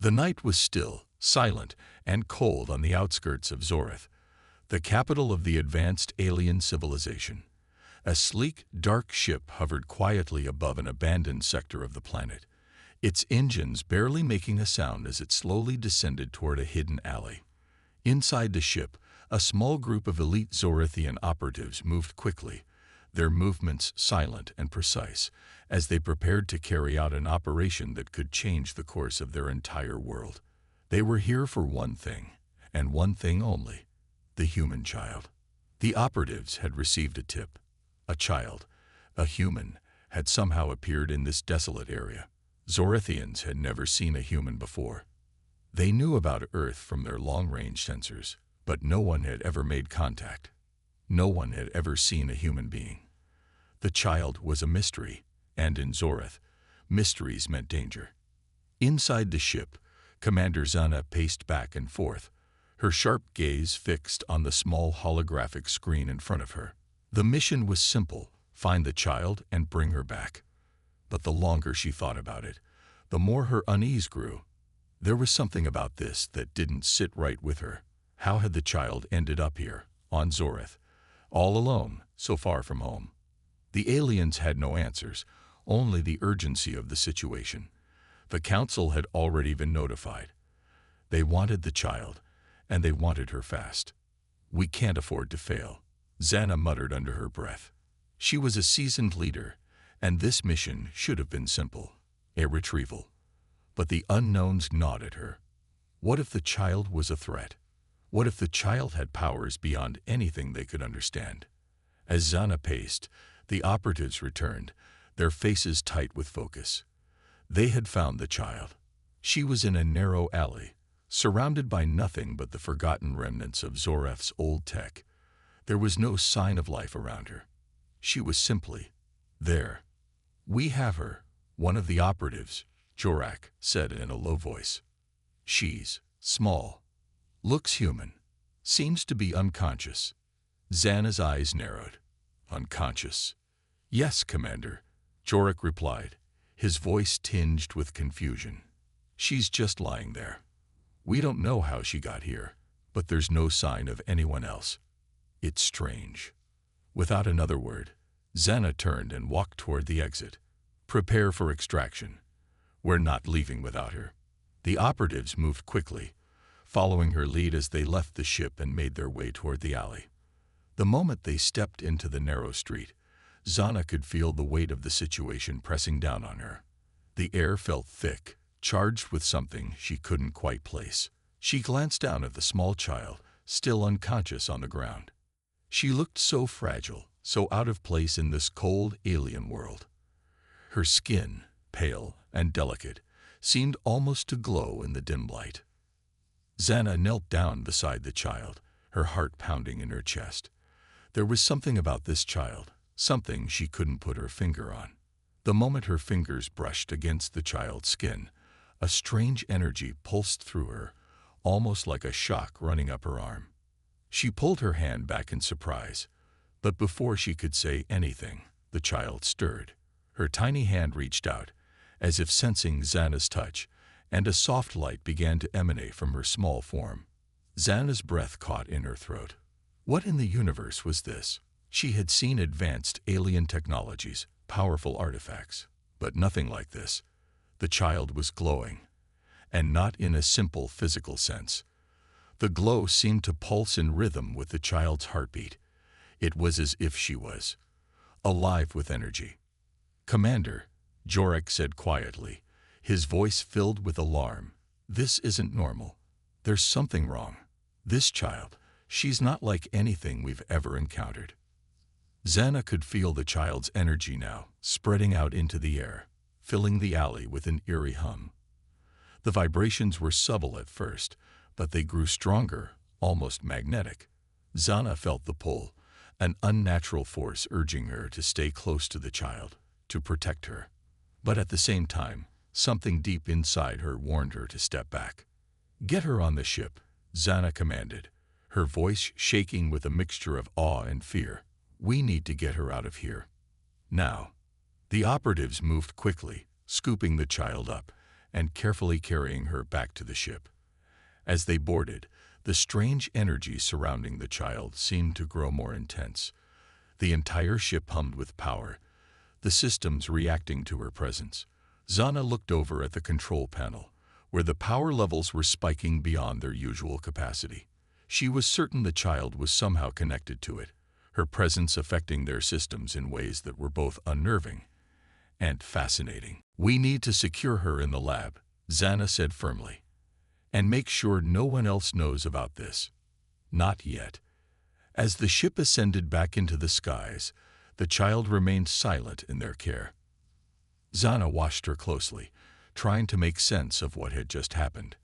The night was still, silent, and cold on the outskirts of Zoreth, the capital of the advanced alien civilization. A sleek, dark ship hovered quietly above an abandoned sector of the planet, its engines barely making a sound as it slowly descended toward a hidden alley. Inside the ship, a small group of elite Zorethian operatives moved quickly, their movements silent and precise, as they prepared to carry out an operation that could change the course of their entire world. They were here for one thing, and one thing only: the human child. The operatives had received a tip. A child, a human, had somehow appeared in this desolate area. Zorethians had never seen a human before. They knew about Earth from their long-range sensors, but no one had ever made contact. No one had ever seen a human being. The child was a mystery, and in Zoreth, mysteries meant danger. Inside the ship, Commander Zana paced back and forth, her sharp gaze fixed on the small holographic screen in front of her. The mission was simple: find the child and bring her back. But the longer she thought about it, the more her unease grew. There was something about this that didn't sit right with her. How had the child ended up here, on Zoreth, all alone, so far from home? The aliens had no answers, only the urgency of the situation. The council had already been notified. They wanted the child, and they wanted her fast. "We can't afford to fail," Zana muttered under her breath. She was a seasoned leader, and this mission should have been simple: a retrieval. But the unknowns gnawed at her. What if the child was a threat? What if the child had powers beyond anything they could understand? As Zana paced, the operatives returned, their faces tight with focus. They had found the child. She was in a narrow alley, surrounded by nothing but the forgotten remnants of Zoreth's old tech. There was no sign of life around her. She was simply there. "We have her," one of the operatives, Jorak, said in a low voice. "She's small, looks human, seems to be unconscious." Zana's eyes narrowed. "Unconscious?" "Yes, Commander," Jorak replied, his voice tinged with confusion. "She's just lying there. We don't know how she got here, but there's no sign of anyone else. It's strange." Without another word, Zana turned and walked toward the exit. "Prepare for extraction. We're not leaving without her." The operatives moved quickly, following her lead as they left the ship and made their way toward the alley. The moment they stepped into the narrow street, Zana could feel the weight of the situation pressing down on her. The air felt thick, charged with something she couldn't quite place. She glanced down at the small child, still unconscious on the ground. She looked so fragile, so out of place in this cold, alien world. Her skin, pale and delicate, seemed almost to glow in the dim light. Zana knelt down beside the child, her heart pounding in her chest. There was something about this child, something she couldn't put her finger on. The moment her fingers brushed against the child's skin, a strange energy pulsed through her, almost like a shock running up her arm. She pulled her hand back in surprise, but before she could say anything, the child stirred. Her tiny hand reached out, as if sensing Zana's touch, and a soft light began to emanate from her small form. Zana's breath caught in her throat. What in the universe was this? She had seen advanced alien technologies, powerful artifacts, but nothing like this. The child was glowing, and not in a simple physical sense. The glow seemed to pulse in rhythm with the child's heartbeat. It was as if she was alive with energy. "Commander," Jorak said quietly, his voice filled with alarm, "this isn't normal. There's something wrong. This child, she's not like anything we've ever encountered." Zana could feel the child's energy now, spreading out into the air, filling the alley with an eerie hum. The vibrations were subtle at first, but they grew stronger, almost magnetic. Zana felt the pull, an unnatural force urging her to stay close to the child, to protect her. But at the same time, something deep inside her warned her to step back. "Get her on the ship," Zana commanded, her voice shaking with a mixture of awe and fear. "We need to get her out of here. Now." The operatives moved quickly, scooping the child up, and carefully carrying her back to the ship. As they boarded, the strange energy surrounding the child seemed to grow more intense. The entire ship hummed with power, the systems reacting to her presence. Zana looked over at the control panel, where the power levels were spiking beyond their usual capacity. She was certain the child was somehow connected to it, her presence affecting their systems in ways that were both unnerving and fascinating. "We need to secure her in the lab," Zana said firmly, "and make sure no one else knows about this." Not yet. As the ship ascended back into the skies, the child remained silent in their care. Zana watched her closely, trying to make sense of what had just happened.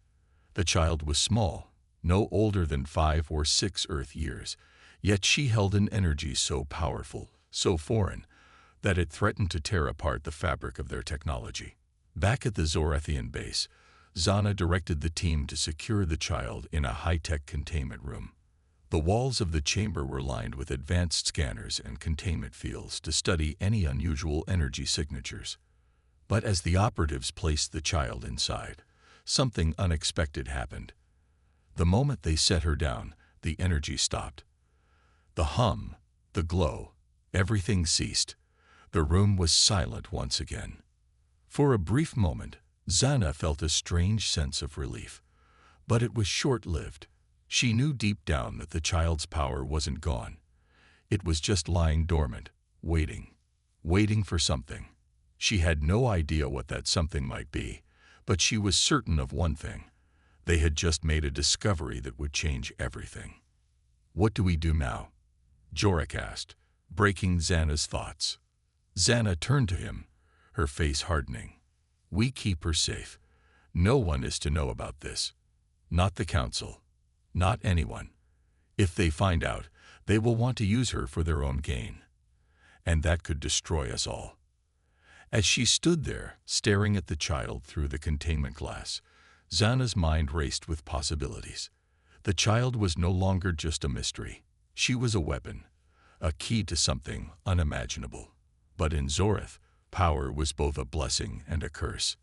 The child was small, no older than 5 or 6 Earth years, yet she held an energy so powerful, so foreign, that it threatened to tear apart the fabric of their technology. Back at the Zorathian base, Zana directed the team to secure the child in a high-tech containment room. The walls of the chamber were lined with advanced scanners and containment fields to study any unusual energy signatures. But as the operatives placed the child inside, something unexpected happened. The moment they set her down, the energy stopped. The hum, the glow, everything ceased. The room was silent once again. For a brief moment, Zana felt a strange sense of relief. But it was short-lived. She knew deep down that the child's power wasn't gone. It was just lying dormant, waiting for something. She had no idea what that something might be, but she was certain of one thing. They had just made a discovery that would change everything. "What do we do now?" Jorik asked, breaking Zana's thoughts. Zana turned to him, her face hardening. "We keep her safe. No one is to know about this. Not the Council. Not anyone. If they find out, they will want to use her for their own gain. And that could destroy us all." As she stood there, staring at the child through the containment glass, Zana's mind raced with possibilities. The child was no longer just a mystery. She was a weapon, a key to something unimaginable. But in Zorath, power was both a blessing and a curse.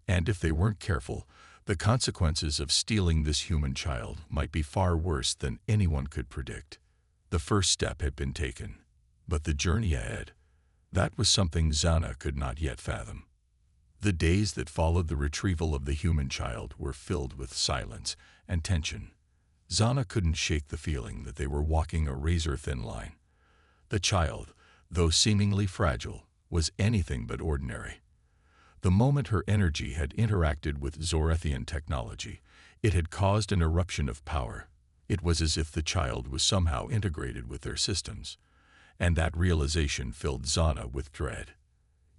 And if they weren't careful, the consequences of stealing this human child might be far worse than anyone could predict. The first step had been taken, but the journey ahead, that was something Zana could not yet fathom. The days that followed the retrieval of the human child were filled with silence and tension. Zana couldn't shake the feeling that they were walking a razor-thin line. The child, though seemingly fragile, was anything but ordinary. The moment her energy had interacted with Zorathian technology, it had caused an eruption of power. It was as if the child was somehow integrated with their systems, and that realization filled Zana with dread.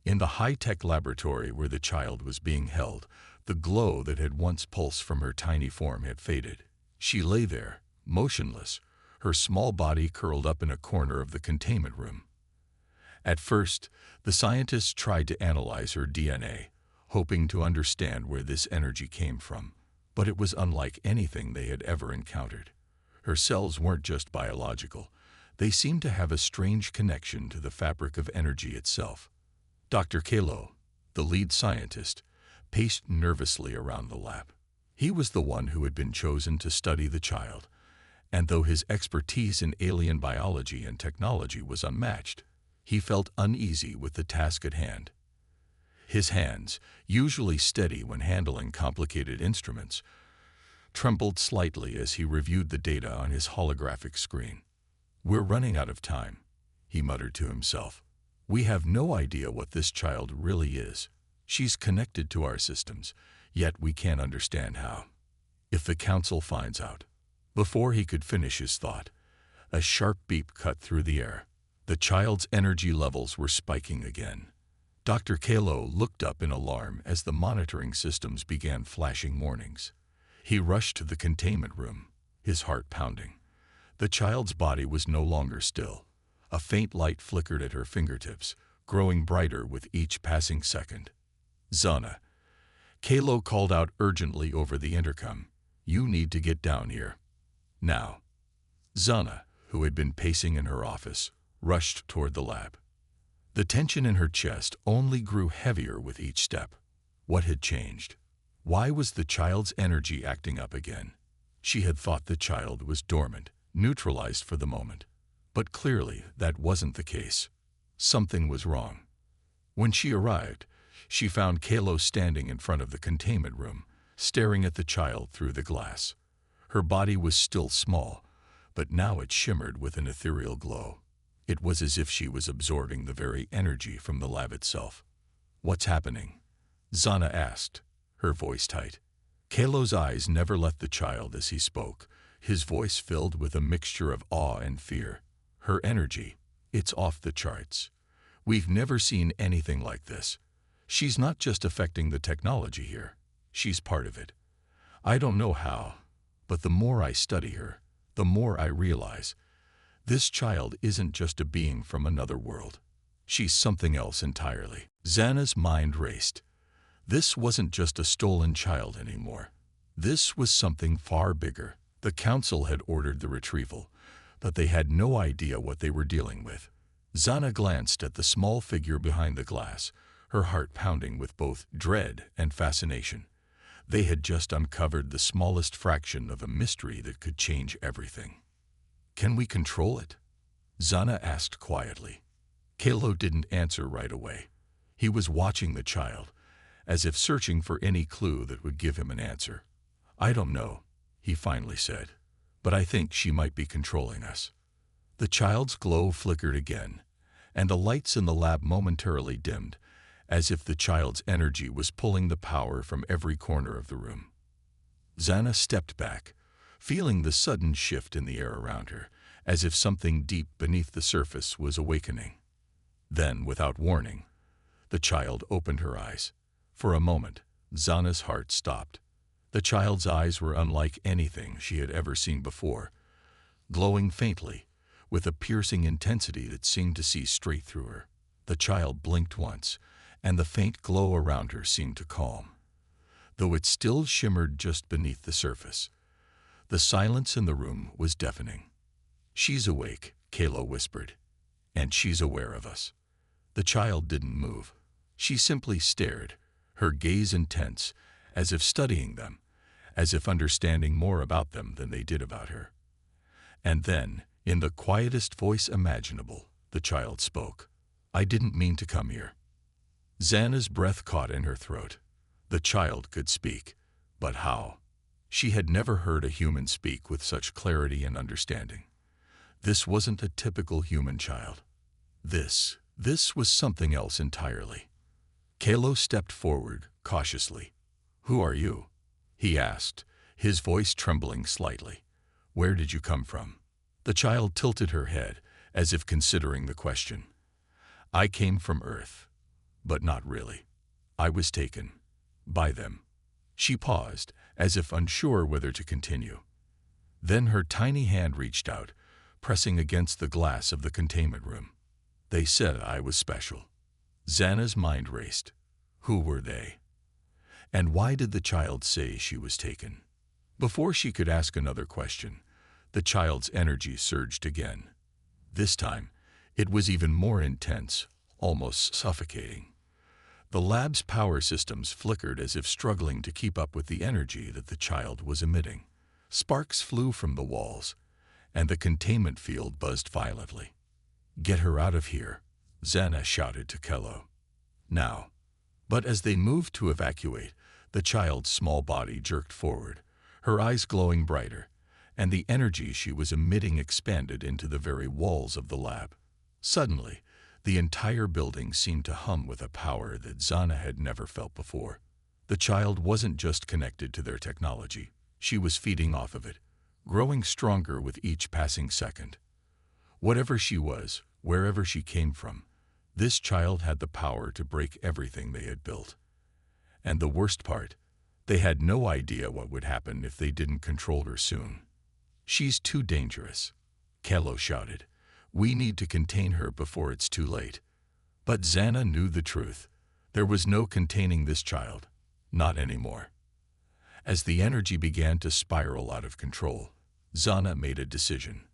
In the high-tech laboratory where the child was being held, the glow that had once pulsed from her tiny form had faded. She lay there, motionless, her small body curled up in a corner of the containment room. At first, the scientists tried to analyze her DNA, hoping to understand where this energy came from, but it was unlike anything they had ever encountered. Her cells weren't just biological. They seemed to have a strange connection to the fabric of energy itself. Dr. Kalo, the lead scientist, paced nervously around the lab. He was the one who had been chosen to study the child, and though his expertise in alien biology and technology was unmatched, he felt uneasy with the task at hand. His hands, usually steady when handling complicated instruments, trembled slightly as he reviewed the data on his holographic screen. "We're running out of time," he muttered to himself. "We have no idea what this child really is. She's connected to our systems, yet we can't understand how. If the Council finds out..." Before he could finish his thought, a sharp beep cut through the air. The child's energy levels were spiking again. Dr. Kalo looked up in alarm as the monitoring systems began flashing warnings. He rushed to the containment room, his heart pounding. The child's body was no longer still. A faint light flickered at her fingertips, growing brighter with each passing second. "Zana," Kalo called out urgently over the intercom, "you need to get down here. Now." Zana, who had been pacing in her office, rushed toward the lab. The tension in her chest only grew heavier with each step. What had changed? Why was the child's energy acting up again? She had thought the child was dormant, neutralized for the moment. But clearly that wasn't the case. Something was wrong. When she arrived, she found Kalo standing in front of the containment room, staring at the child through the glass. Her body was still small, but now it shimmered with an ethereal glow. It was as if she was absorbing the very energy from the lab itself. "What's happening?" Zana asked, her voice tight. Kalo's eyes never left the child as he spoke, his voice filled with a mixture of awe and fear. "Her energy, it's off the charts. We've never seen anything like this. She's not just affecting the technology here. She's part of it. I don't know how, but the more I study her, the more I realize this child isn't just a being from another world. She's something else entirely." Zana's mind raced. This wasn't just a stolen child anymore. This was something far bigger. The council had ordered the retrieval, but they had no idea what they were dealing with. Zana glanced at the small figure behind the glass, her heart pounding with both dread and fascination. They had just uncovered the smallest fraction of a mystery that could change everything. "Can we control it?" Zana asked quietly. Kalo didn't answer right away. He was watching the child, as if searching for any clue that would give him an answer. "I don't know," he finally said, "but I think she might be controlling us." The child's glow flickered again, and the lights in the lab momentarily dimmed, as if the child's energy was pulling the power from every corner of the room. Zana stepped back, feeling the sudden shift in the air around her, as if something deep beneath the surface was awakening. Then, without warning, the child opened her eyes. For a moment, Zana's heart stopped. The child's eyes were unlike anything she had ever seen before, glowing faintly, with a piercing intensity that seemed to see straight through her. The child blinked once, and the faint glow around her seemed to calm, though it still shimmered just beneath the surface. The silence in the room was deafening. "She's awake," Kalo whispered, "and she's aware of us." The child didn't move. She simply stared, her gaze intense, as if studying them, as if understanding more about them than they did about her. And then, in the quietest voice imaginable, the child spoke. "I didn't mean to come here." Zana's breath caught in her throat. The child could speak, but how? She had never heard a human speak with such clarity and understanding. This wasn't a typical human child. This was something else entirely. Kalo stepped forward, cautiously. "Who are you?" he asked, his voice trembling slightly. "Where did you come from?" The child tilted her head, as if considering the question. "I came from Earth, but not really. I was taken by them." She paused, as if unsure whether to continue. Then her tiny hand reached out, pressing against the glass of the containment room. "They said I was special." Zana's mind raced. Who were they? And why did the child say she was taken? Before she could ask another question, the child's energy surged again. This time, it was even more intense, almost suffocating. The lab's power systems flickered as if struggling to keep up with the energy that the child was emitting. Sparks flew from the walls, and the containment field buzzed violently. "Get her out of here," Zana shouted to Kalo. "Now." But as they moved to evacuate, the child's small body jerked forward, her eyes glowing brighter, and the energy she was emitting expanded into the very walls of the lab. Suddenly, the entire building seemed to hum with a power that Zana had never felt before. The child wasn't just connected to their technology, she was feeding off of it, growing stronger with each passing second. Whatever she was, wherever she came from, this child had the power to break everything they had built. And the worst part, they had no idea what would happen if they didn't control her soon. "She's too dangerous," Kalo shouted. "We need to contain her before it's too late." But Zana knew the truth. There was no containing this child. Not anymore. As the energy began to spiral out of control, Zana made a decision.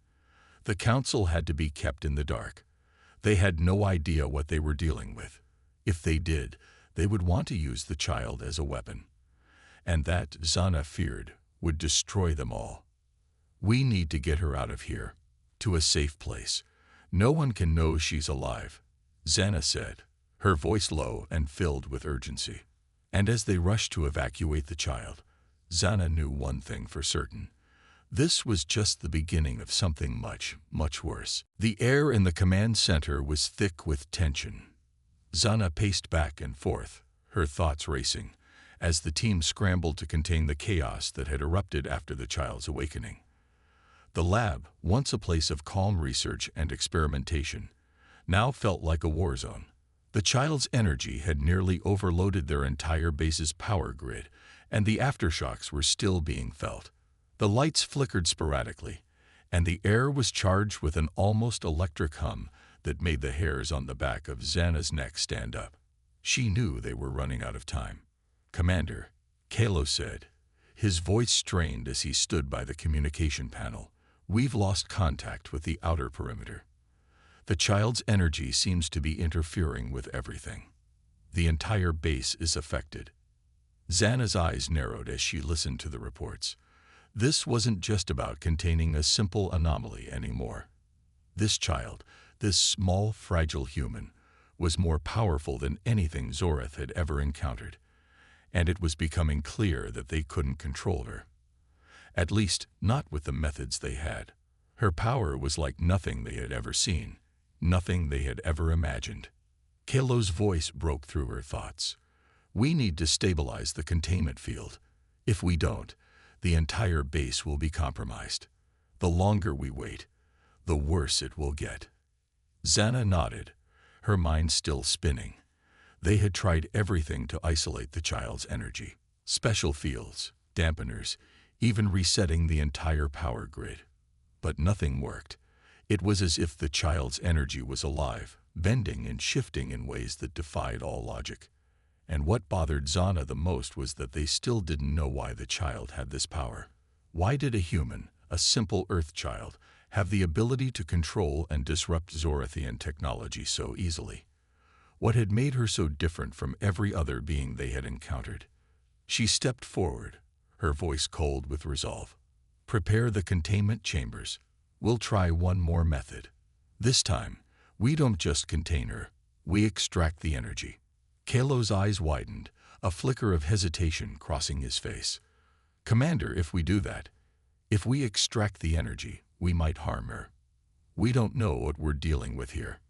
The council had to be kept in the dark. They had no idea what they were dealing with. If they did, They would want to use the child as a weapon. And that, Zana feared, would destroy them all. We need to get her out of here, to a safe place. No one can know she's alive, Zana said, her voice low and filled with urgency. And as they rushed to evacuate the child, Zana knew one thing for certain. This was just the beginning of something much, much worse. The air in the command center was thick with tension. Zana paced back and forth, her thoughts racing, as the team scrambled to contain the chaos that had erupted after the child's awakening. The lab, once a place of calm research and experimentation, now felt like a war zone. The child's energy had nearly overloaded their entire base's power grid, and the aftershocks were still being felt. The lights flickered sporadically, and the air was charged with an almost electric hum that made the hairs on the back of Zana's neck stand up. She knew they were running out of time. "Commander," Kalo said, his voice strained as he stood by the communication panel, "we've lost contact with the outer perimeter. The child's energy seems to be interfering with everything. The entire base is affected." Zana's eyes narrowed as she listened to the reports. This wasn't just about containing a simple anomaly anymore. This child, this small, fragile human, was more powerful than anything Zorith had ever encountered, and it was becoming clear that they couldn't control her. At least, not with the methods they had. Her power was like nothing they had ever seen, nothing they had ever imagined. Kalo's voice broke through her thoughts. "We need to stabilize the containment field. If we don't, the entire base will be compromised. The longer we wait, the worse it will get." Zana nodded, her mind still spinning. They had tried everything to isolate the child's energy. Special fields, dampeners, even resetting the entire power grid. But nothing worked. It was as if the child's energy was alive, bending and shifting in ways that defied all logic. And what bothered Zana the most was that they still didn't know why the child had this power. Why did a human, a simple Earth child, have the ability to control and disrupt Zorithian technology so easily? What had made her so different from every other being they had encountered? She stepped forward, her voice cold with resolve. "Prepare the containment chambers. We'll try one more method. This time, we don't just contain her, we extract the energy." Kalo's eyes widened, a flicker of hesitation crossing his face. "Commander, if we do that, if we extract the energy, we might harm her. We don't know what we're dealing with here."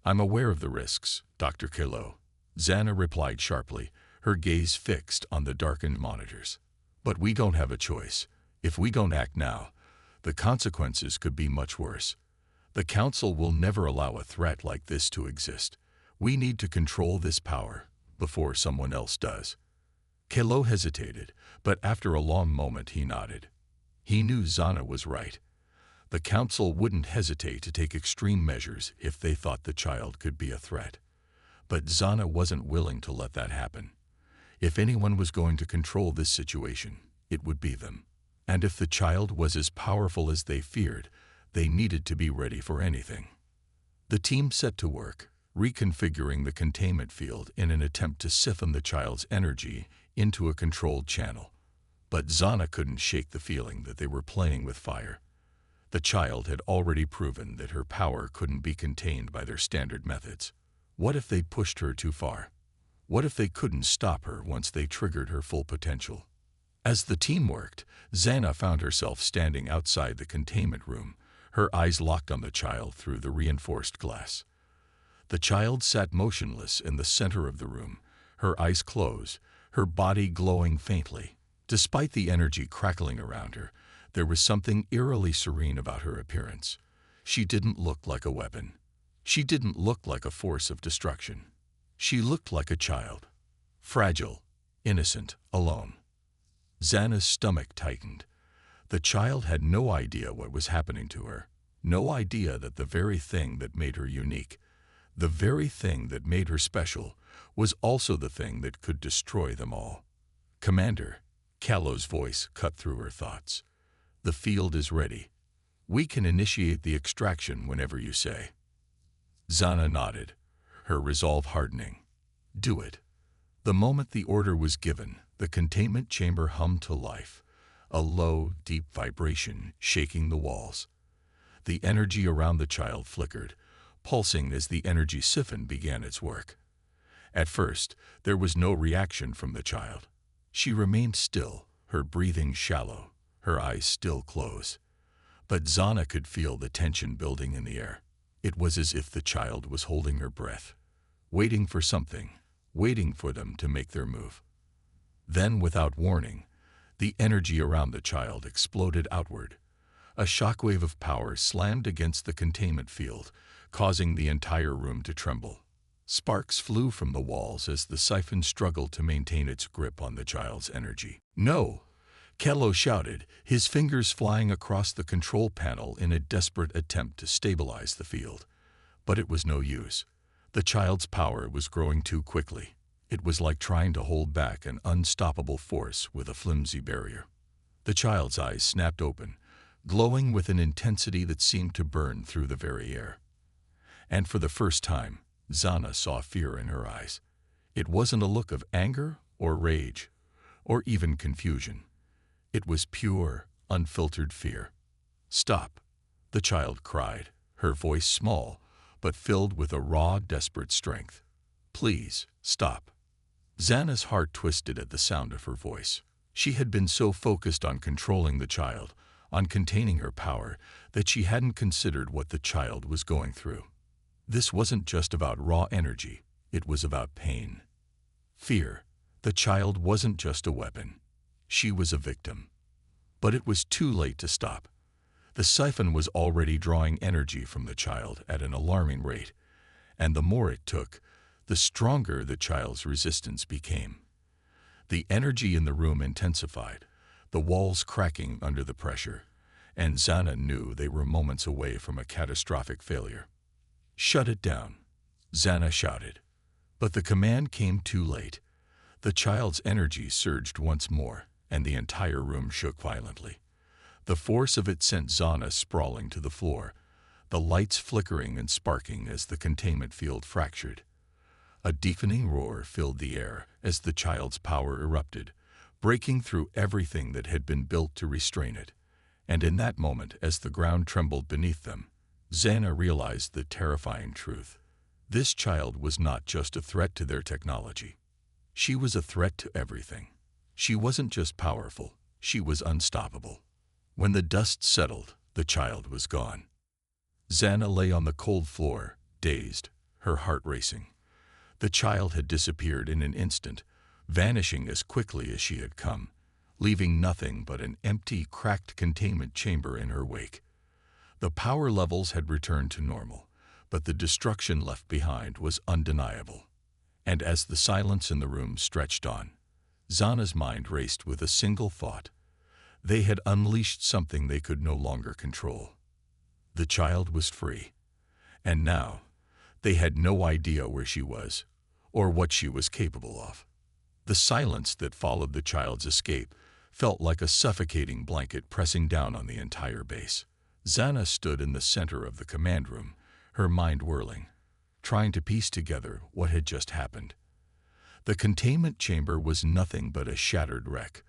"I'm aware of the risks, Dr. Kalo," Zana replied sharply, her gaze fixed on the darkened monitors. "But we don't have a choice. If we don't act now, the consequences could be much worse. The Council will never allow a threat like this to exist. We need to control this power before someone else does." Kalo hesitated, but after a long moment he nodded. He knew Zana was right. The Council wouldn't hesitate to take extreme measures if they thought the child could be a threat. But Zana wasn't willing to let that happen. If anyone was going to control this situation, it would be them. And if the child was as powerful as they feared, they needed to be ready for anything. The team set to work, reconfiguring the containment field in an attempt to siphon the child's energy into a controlled channel. But Zana couldn't shake the feeling that they were playing with fire. The child had already proven that her power couldn't be contained by their standard methods. What if they pushed her too far? What if they couldn't stop her once they triggered her full potential? As the team worked, Zana found herself standing outside the containment room, her eyes locked on the child through the reinforced glass. The child sat motionless in the center of the room, her eyes closed, her body glowing faintly. Despite the energy crackling around her, there was something eerily serene about her appearance. She didn't look like a weapon. She didn't look like a force of destruction. She looked like a child. Fragile, innocent, alone. Zana's stomach tightened. The child had no idea what was happening to her. No idea that the very thing that made her unique, the very thing that made her special, was also the thing that could destroy them all. "Commander," Kalo's voice cut through her thoughts. "The field is ready. We can initiate the extraction whenever you say." Zana nodded, her resolve hardening. "Do it. The moment the order was given, the containment chamber hummed to life, a low, deep vibration shaking the walls. The energy around the child flickered, pulsing as the energy siphon began its work. At first, there was no reaction from the child. She remained still, her breathing shallow, her eyes still closed. But Zana could feel the tension building in the air. It was as if the child was holding her breath, waiting for something, waiting for them to make their move. Then, without warning, the energy around the child exploded outward. A shockwave of power slammed against the containment field, causing the entire room to tremble. Sparks flew from the walls as the siphon struggled to maintain its grip on the child's energy. "No!" Kello shouted, his fingers flying across the control panel in a desperate attempt to stabilize the field. But it was no use. The child's power was growing too quickly. It was like trying to hold back an unstoppable force with a flimsy barrier. The child's eyes snapped open, glowing with an intensity that seemed to burn through the very air. And for the first time, Zana saw fear in her eyes. It wasn't a look of anger or rage, or even confusion. It was pure, unfiltered fear. "Stop," the child cried, her voice small, but filled with a raw, desperate strength. "Please, stop." Zana's heart twisted at the sound of her voice. She had been so focused on controlling the child, on containing her power, that she hadn't considered what the child was going through. This wasn't just about raw energy, it was about pain. Fear. The child wasn't just a weapon. She was a victim. But it was too late to stop. The siphon was already drawing energy from the child at an alarming rate, and the more it took, the stronger the child's resistance became. The energy in the room intensified, the walls cracking under the pressure, and Zana knew they were moments away from a catastrophic failure. "Shut it down," Zana shouted. But the command came too late. The child's energy surged once more, and the entire room shook violently. The force of it sent Zana sprawling to the floor, the lights flickering and sparking as the containment field fractured. A deafening roar filled the air as the child's power erupted, breaking through everything that had been built to restrain it. And in that moment, as the ground trembled beneath them, Zana realized the terrifying truth. This child was not just a threat to their technology. She was a threat to everything. She wasn't just powerful, she was unstoppable. When the dust settled, the child was gone. Zana lay on the cold floor, dazed, her heart racing. The child had disappeared in an instant, vanishing as quickly as she had come, leaving nothing but an empty, cracked containment chamber in her wake. The power levels had returned to normal, but the destruction left behind was undeniable. And as the silence in the room stretched on, Zana's mind raced with a single thought. They had unleashed something they could no longer control. The child was free, and now they had no idea where she was or what she was capable of. The silence that followed the child's escape felt like a suffocating blanket pressing down on the entire base. Zana stood in the center of the command room, her mind whirling, trying to piece together what had just happened. The containment chamber was nothing but a shattered wreck,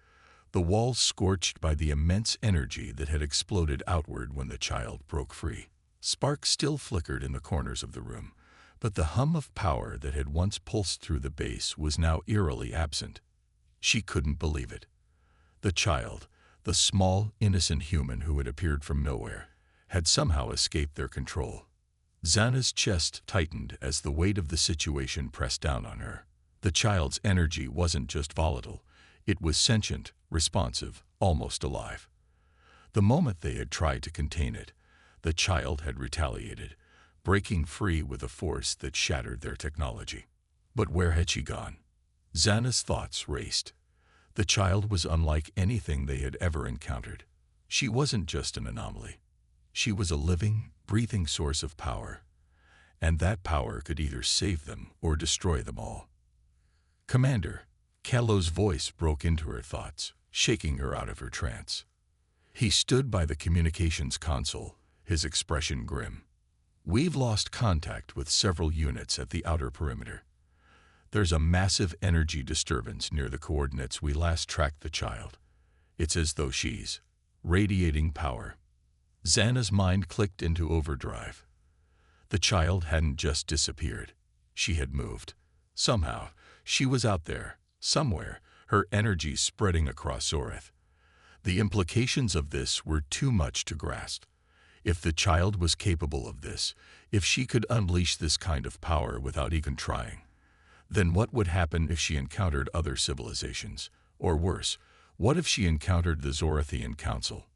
the walls scorched by the immense energy that had exploded outward when the child broke free. Sparks still flickered in the corners of the room, but the hum of power that had once pulsed through the base was now eerily absent. She couldn't believe it. The child, the small, innocent human who had appeared from nowhere, had somehow escaped their control. Zana's chest tightened as the weight of the situation pressed down on her. The child's energy wasn't just volatile, it was sentient, responsive, almost alive. The moment they had tried to contain it, the child had retaliated, breaking free with a force that shattered their technology. But where had she gone? Zana's thoughts raced. The child was unlike anything they had ever encountered. She wasn't just an anomaly. She was a living, breathing source of power, and that power could either save them or destroy them all. "Commander," Kello's voice broke into her thoughts, shaking her out of her trance. He stood by the communications console, his expression grim. "We've lost contact with several units at the outer perimeter. There's a massive energy disturbance near the coordinates we last tracked the child. It's as though she's radiating power. Xana's mind clicked into overdrive. The child hadn't just disappeared. She had moved. Somehow, she was out there, somewhere, her energy spreading across Zoreth. The implications of this were too much to grasp. If the child was capable of this, if she could unleash this kind of power without even trying, then what would happen if she encountered other civilizations? Or worse, what if she encountered the Zorethian Council?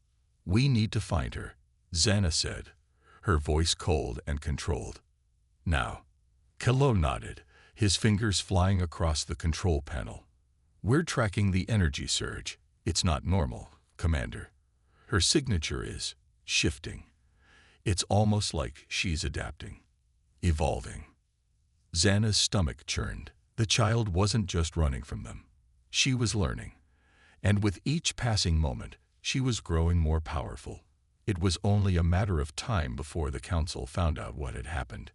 "We need to find her," Xana said, her voice cold and controlled. "Now." Kalo nodded, his fingers flying across the control panel. "We're tracking the energy surge. It's not normal, Commander. Her signature is shifting. It's almost like she's adapting, evolving." Xana's stomach churned. The child wasn't just running from them. She was learning. And with each passing moment, she was growing more powerful. It was only a matter of time before the Council found out what had happened.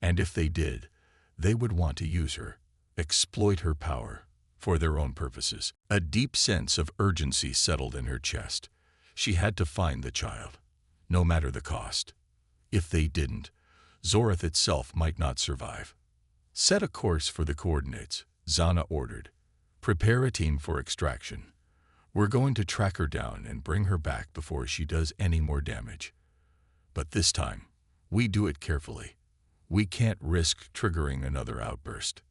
And if they did, they would want to use her, exploit her power, for their own purposes. A deep sense of urgency settled in her chest. She had to find the child, no matter the cost. If they didn't, Zoreth itself might not survive. "Set a course for the coordinates," Xana ordered. "Prepare a team for extraction. We're going to track her down and bring her back before she does any more damage. But this time, we do it carefully. We can't risk triggering another outburst."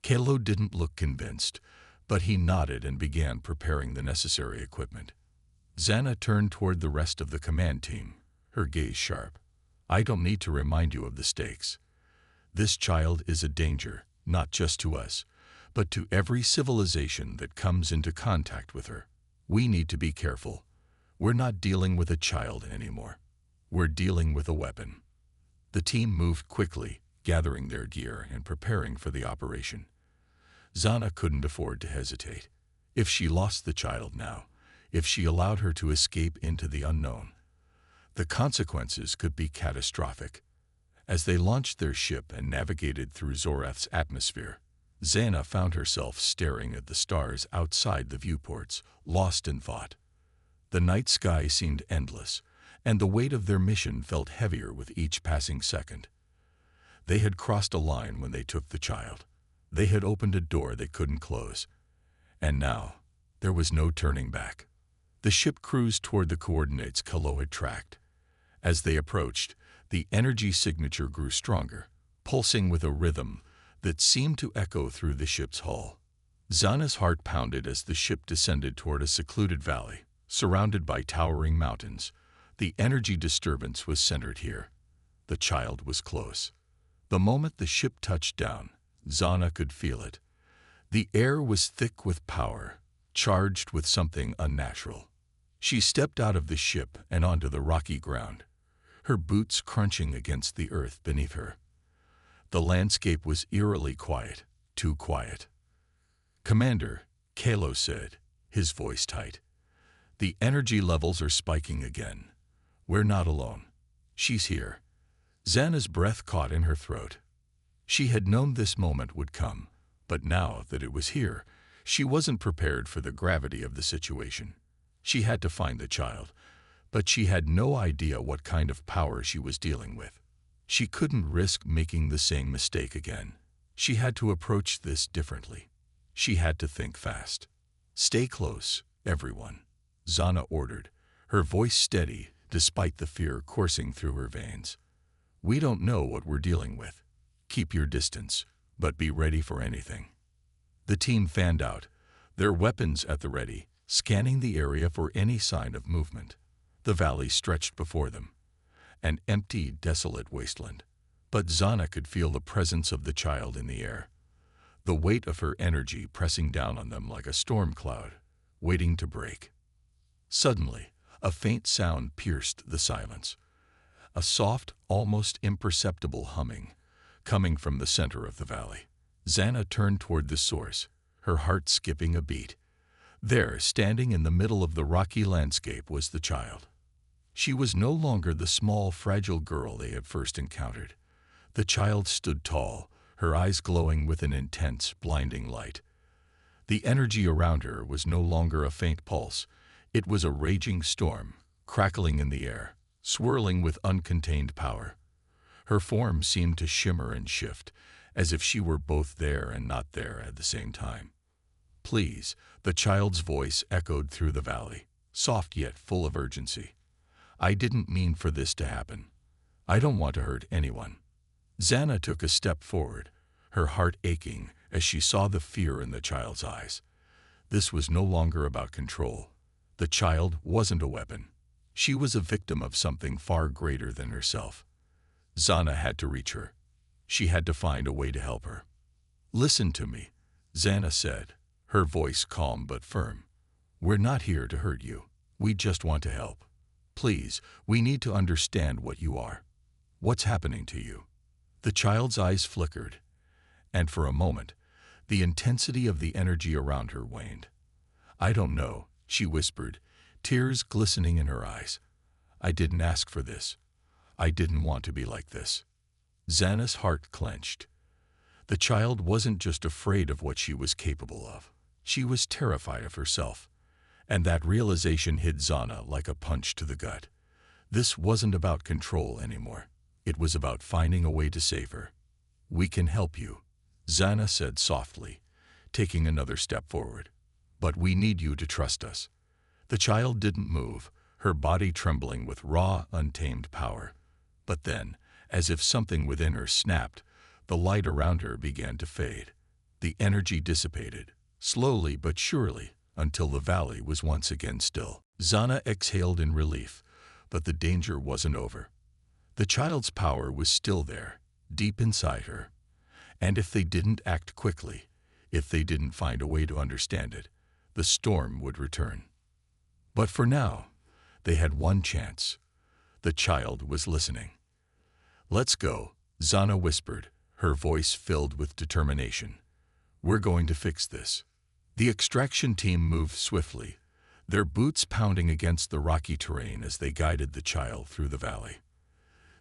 Kalo didn't look convinced, but he nodded and began preparing the necessary equipment. Xana turned toward the rest of the command team, her gaze sharp. "I don't need to remind you of the stakes. This child is a danger, not just to us, but to every civilization that comes into contact with her. We need to be careful. We're not dealing with a child anymore. We're dealing with a weapon." The team moved quickly, gathering their gear and preparing for the operation. Xana couldn't afford to hesitate. If she lost the child now, if she allowed her to escape into the unknown, the consequences could be catastrophic. As they launched their ship and navigated through Zoreth's atmosphere, Xana found herself staring at the stars outside the viewports, lost in thought. The night sky seemed endless, and the weight of their mission felt heavier with each passing second. They had crossed a line when they took the child. They had opened a door they couldn't close. And now, there was no turning back. The ship cruised toward the coordinates Kalo had tracked. As they approached, the energy signature grew stronger, pulsing with a rhythm that seemed to echo through the ship's hull. Xana's heart pounded as the ship descended toward a secluded valley, surrounded by towering mountains. The energy disturbance was centered here. The child was close. The moment the ship touched down, Xana could feel it. The air was thick with power, charged with something unnatural. She stepped out of the ship and onto the rocky ground, her boots crunching against the earth beneath her. The landscape was eerily quiet, too quiet. "Commander," Kalo said, his voice tight. "The energy levels are spiking again. We're not alone. She's here." Xana's breath caught in her throat. She had known this moment would come, but now that it was here, she wasn't prepared for the gravity of the situation. She had to find the child, but she had no idea what kind of power she was dealing with. She couldn't risk making the same mistake again. She had to approach this differently. She had to think fast. "Stay close, everyone," Xana ordered, her voice steady despite the fear coursing through her veins. "We don't know what we're dealing with. Keep your distance, but be ready for anything." The team fanned out, their weapons at the ready, scanning the area for any sign of movement. The valley stretched before them, an empty, desolate wasteland. But Xana could feel the presence of the child in the air, the weight of her energy pressing down on them like a storm cloud, waiting to break. Suddenly, a faint sound pierced the silence, a soft, almost imperceptible humming, coming from the center of the valley. Xana turned toward the source, her heart skipping a beat. There, standing in the middle of the rocky landscape, was the child. She was no longer the small, fragile girl they had first encountered. The child stood tall, her eyes glowing with an intense, blinding light. The energy around her was no longer a faint pulse. It was a raging storm, crackling in the air, swirling with uncontained power. Her form seemed to shimmer and shift, as if she were both there and not there at the same time. "Please," the child's voice echoed through the valley, soft yet full of urgency. "I didn't mean for this to happen. I don't want to hurt anyone." Xana took a step forward, her heart aching as she saw the fear in the child's eyes. This was no longer about control. The child wasn't a weapon. She was a victim of something far greater than herself. Xana had to reach her. She had to find a way to help her. "Listen to me," Xana said, her voice calm but firm. "We're not here to hurt you. We just want to help. Please, we need to understand what you are. What's happening to you?" The child's eyes flickered, and for a moment, the intensity of the energy around her waned. "I don't know," she whispered, tears glistening in her eyes. "I didn't ask for this. I didn't want to be like this." Xana's heart clenched. The child wasn't just afraid of what she was capable of. She was terrified of herself, and that realization hit Xana like a punch to the gut. This wasn't about control anymore. It was about finding a way to save her. "We can help you," Xana said softly, taking another step forward. "But we need you to trust us." The child didn't move, her body trembling with raw, untamed power. But then, as if something within her snapped, the light around her began to fade. The energy dissipated, slowly but surely, until the valley was once again still. Xana exhaled in relief, but the danger wasn't over. The child's power was still there, deep inside her. And if they didn't act quickly, if they didn't find a way to understand it, the storm would return. But for now, they had one chance. The child was listening. "Let's go," Xana whispered, her voice filled with determination. "We're going to fix this." The extraction team moved swiftly, their boots pounding against the rocky terrain as they guided the child through the valley.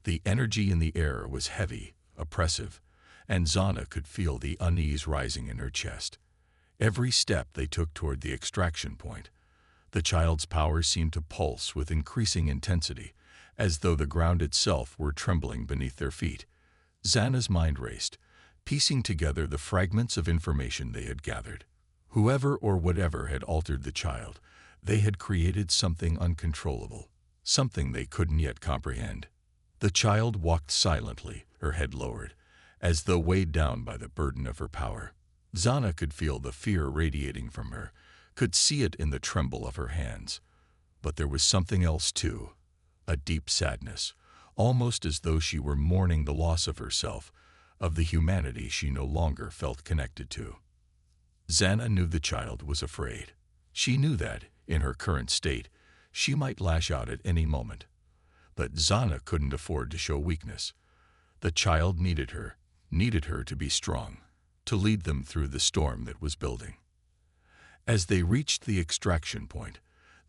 The energy in the air was heavy, oppressive, and Xana could feel the unease rising in her chest. Every step they took toward the extraction point, the child's power seemed to pulse with increasing intensity, as though the ground itself were trembling beneath their feet. Xana's mind raced, piecing together the fragments of information they had gathered. Whoever or whatever had altered the child, they had created something uncontrollable, something they couldn't yet comprehend. The child walked silently, her head lowered, as though weighed down by the burden of her power. Xana could feel the fear radiating from her, could see it in the tremble of her hands. But there was something else too, a deep sadness, almost as though she were mourning the loss of herself, of the humanity she no longer felt connected to. Xana knew the child was afraid. She knew that, in her current state, she might lash out at any moment. But Xana couldn't afford to show weakness. The child needed her to be strong, to lead them through the storm that was building. As they reached the extraction point,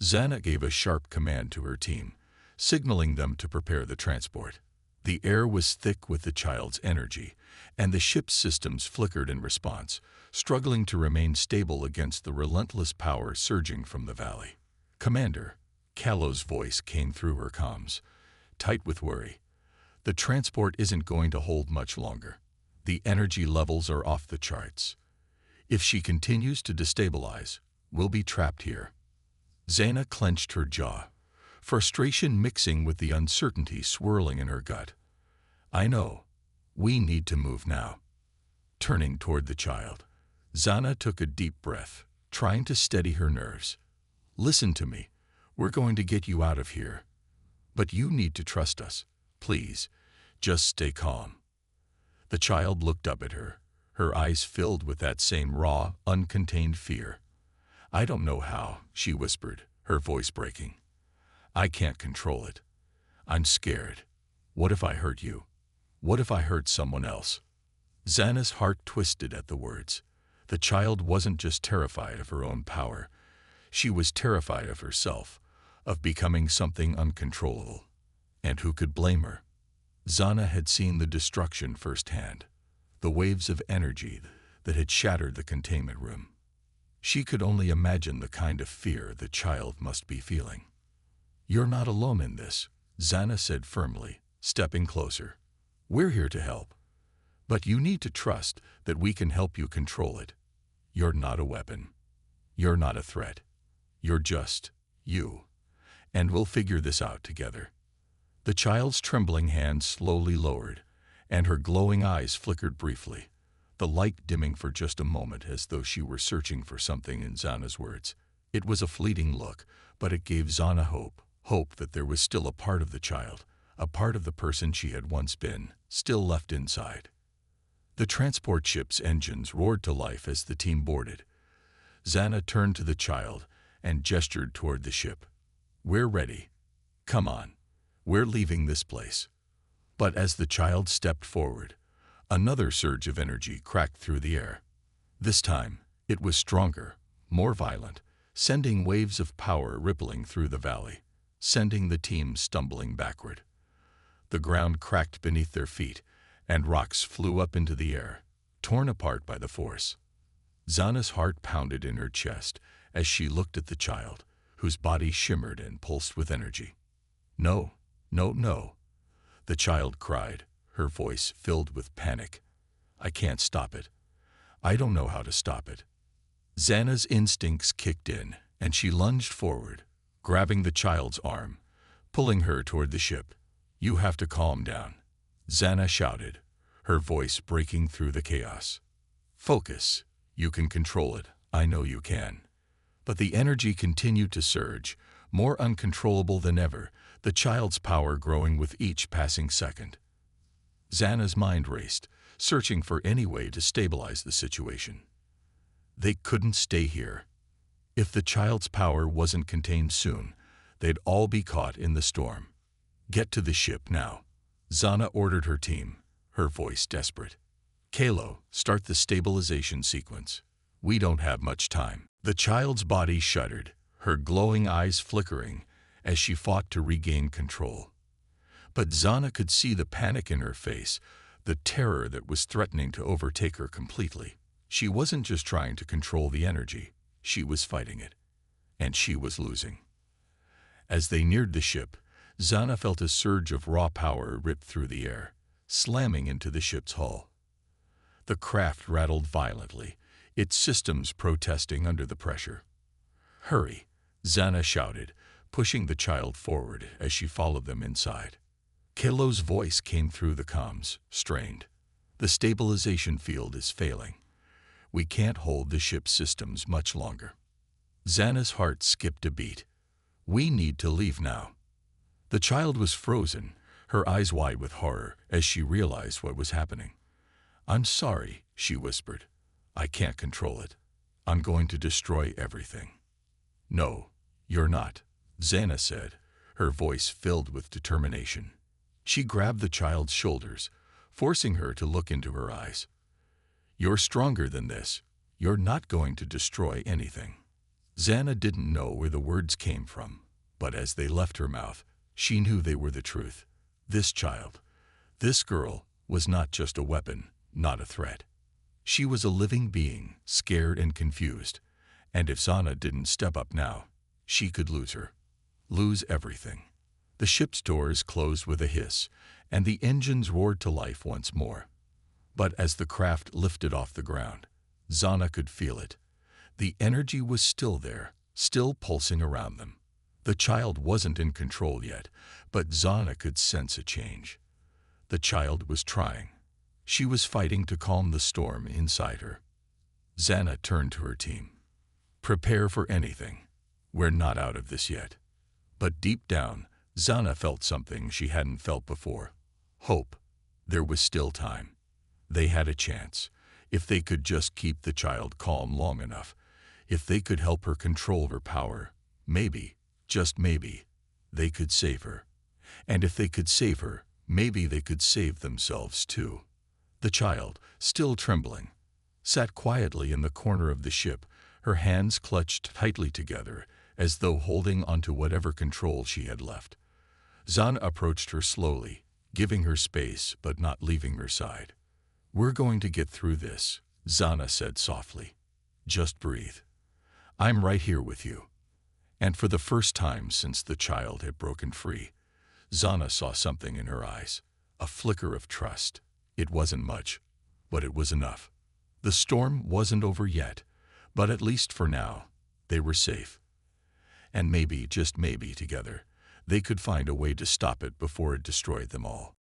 Xana gave a sharp command to her team, signaling them to prepare the transport. The air was thick with the child's energy, and the ship's systems flickered in response, struggling to remain stable against the relentless power surging from the valley. "Commander," Callow's voice came through her comms, tight with worry. "The transport isn't going to hold much longer. The energy levels are off the charts. If she continues to destabilize, we'll be trapped here." Xana clenched her jaw, frustration mixing with the uncertainty swirling in her gut. "I know. We need to move now." Turning toward the child, Xana took a deep breath, trying to steady her nerves. "Listen to me. We're going to get you out of here. But you need to trust us. Please, just stay calm." The child looked up at her, her eyes filled with that same raw, uncontained fear. "I don't know how," she whispered, her voice breaking. "I can't control it. I'm scared. What if I hurt you? What if I hurt someone else?" Xana's heart twisted at the words. The child wasn't just terrified of her own power. She was terrified of herself, of becoming something uncontrollable. And who could blame her? Xana had seen the destruction firsthand. the waves of energy that had shattered the containment room. She could only imagine the kind of fear the child must be feeling. "You're not alone in this," Zana said firmly, stepping closer. "We're here to help. But you need to trust that we can help you control it. You're not a weapon. You're not a threat. You're just you. And we'll figure this out together." The child's trembling hand slowly lowered, and her glowing eyes flickered briefly, the light dimming for just a moment as though she were searching for something in Zana's words. It was a fleeting look, but it gave Zana hope that there was still a part of the child, a part of the person she had once been, still left inside. The transport ship's engines roared to life as the team boarded. Zana turned to the child and gestured toward the ship. "We're ready. Come on. We're leaving this place." But as the child stepped forward, another surge of energy cracked through the air. This time, it was stronger, more violent, sending waves of power rippling through the valley, sending the team stumbling backward. The ground cracked beneath their feet, and rocks flew up into the air, torn apart by the force. Zana's heart pounded in her chest as she looked at the child, whose body shimmered and pulsed with energy. "No, no, no," the child cried, her voice filled with panic. "I can't stop it. I don't know how to stop it." Zana's instincts kicked in, and she lunged forward, grabbing the child's arm, pulling her toward the ship. "You have to calm down," Zana shouted, her voice breaking through the chaos. "Focus. You can control it. I know you can." But the energy continued to surge, more uncontrollable than ever, the child's power growing with each passing second. Zana's mind raced, searching for any way to stabilize the situation. They couldn't stay here. If the child's power wasn't contained soon, they'd all be caught in the storm. "Get to the ship now," Zana ordered her team, her voice desperate. "Kalo, start the stabilization sequence. We don't have much time." The child's body shuddered, her glowing eyes flickering as she fought to regain control. But Zana could see the panic in her face, the terror that was threatening to overtake her completely. She wasn't just trying to control the energy, she was fighting it. And she was losing. As they neared the ship, Zana felt a surge of raw power rip through the air, slamming into the ship's hull. The craft rattled violently, its systems protesting under the pressure. "Hurry," Zana shouted, pushing the child forward as she followed them inside. Kalo's voice came through the comms, strained. "The stabilization field is failing. We can't hold the ship's systems much longer." Zana's heart skipped a beat. "We need to leave now." The child was frozen, her eyes wide with horror as she realized what was happening. "I'm sorry," she whispered. "I can't control it. I'm going to destroy everything." "No, you're not," Zana said, her voice filled with determination. She grabbed the child's shoulders, forcing her to look into her eyes. "You're stronger than this. You're not going to destroy anything." Zana didn't know where the words came from, but as they left her mouth, she knew they were the truth. This child, this girl, was not just a weapon, not a threat. She was a living being, scared and confused, and if Zana didn't step up now, she could lose her. Lose everything. The ship's doors closed with a hiss, and the engines roared to life once more. But as the craft lifted off the ground, Zana could feel it. The energy was still there, still pulsing around them. The child wasn't in control yet, but Zana could sense a change. The child was trying. She was fighting to calm the storm inside her. Zana turned to her team. "Prepare for anything. We're not out of this yet." But deep down, Zana felt something she hadn't felt before. Hope. There was still time. They had a chance. If they could just keep the child calm long enough, if they could help her control her power, maybe, just maybe, they could save her. And if they could save her, maybe they could save themselves too. The child, still trembling, sat quietly in the corner of the ship, her hands clutched tightly together, as though holding onto whatever control she had left. Zana approached her slowly, giving her space but not leaving her side. "We're going to get through this," Zana said softly. "Just breathe. I'm right here with you." And for the first time since the child had broken free, Zana saw something in her eyes, a flicker of trust. It wasn't much, but it was enough. The storm wasn't over yet, but at least for now, they were safe. And maybe, just maybe together, they could find a way to stop it before it destroyed them all.